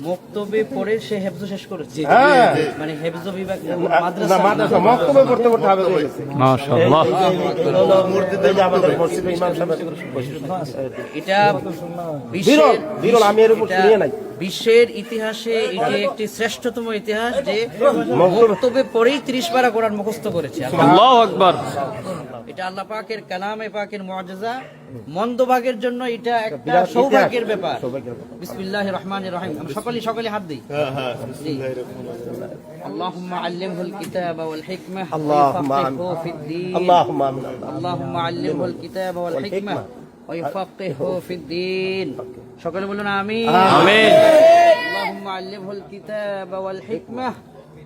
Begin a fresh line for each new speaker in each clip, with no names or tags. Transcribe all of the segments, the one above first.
মক্তবে পড়ে সে হেফজ শেষ করেছে, মানে হেফজ বিভাগ
না মাদ্রাসা মক্তবে পড়তে পড়তে হবে হয়েছে। মাশাআল্লাহ। আমাদের মসজিদে ইমাম সাহেব
এটা
বিরল, আমি এর উপর শুনিয়ে নাই।
বিশ্বের ইতিহাসে এটি একটি শ্রেষ্ঠতম ইতিহাস যে মক্তবে পড়েই 30 পারা কোরআন মুখস্থ করেছে।
আল্লাহু আকবার।
এটা আল্লাহ পাকের কালামে পাকের মুআজিজা। মন্দ ভাগের জন্য এটা একটা সৌভাগ্যের ব্যাপার। বিসমিল্লাহির রহমানির রহিম। আমরা সকালে হাত দিই। আল্লাহুম্মা আল্লিমহুল কিতাবা ওয়াল হিকমাহ ওয়াফাক্কিহহু ফিদ-দীন।
আল্লাহুম্মা আমিন।
আল্লাহুম্মা আল্লিমহুল কিতাবা ওয়াল হিকমাহ ওয়াফাক্কিহহু ফিদ-দীন। সকলে বলুন আমিন।
আমিন।
আল্লাহুম্মা আল্লিমহুল কিতাবা ওয়াল হিকমাহ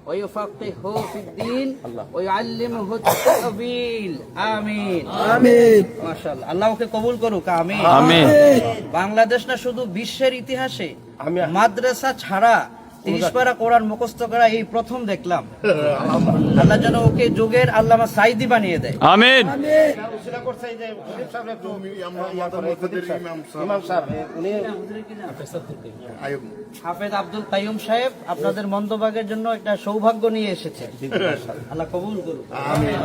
ويفقهه في الدين ويعلمه التأويل آمين آمين মাশাআল্লাহ। আল্লাহ ওকে কবুল করুক। আমিন
আমিন।
বাংলাদেশ না শুধু বিশ্বের ইতিহাসে মাদ্রাসা ছাড়া 30 পারা কোরআন মুখস্থ করা এই প্রথম দেখলাম। আল্লাহ যেন ওকে যুগের আল্লামা সাইদি বানিয়ে দেয়।
আমিন।
হাফেজ আব্দুল কাইয়ুম সাহেব আপনাদের মন্দভাগের জন্য একটা সৌভাগ্য নিয়ে এসেছে। আল্লাহ কবুল করুন। আমিন।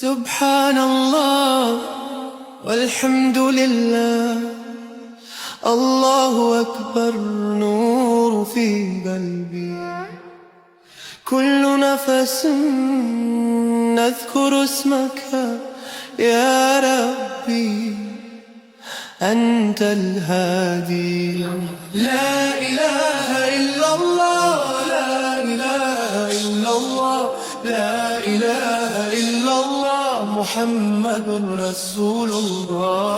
সুবহানাল্লাহ ওয়ালহামদুলিল্লাহ আল্লাহু আকবার নূর ফি কলবি কুল্লু নাফাসিন নাযকুরু ইসমকা ইয়া রাব্বি أنت الهادي لا إله إلا الله لا إله إلا الله لا إله إلا الله محمد رسول الله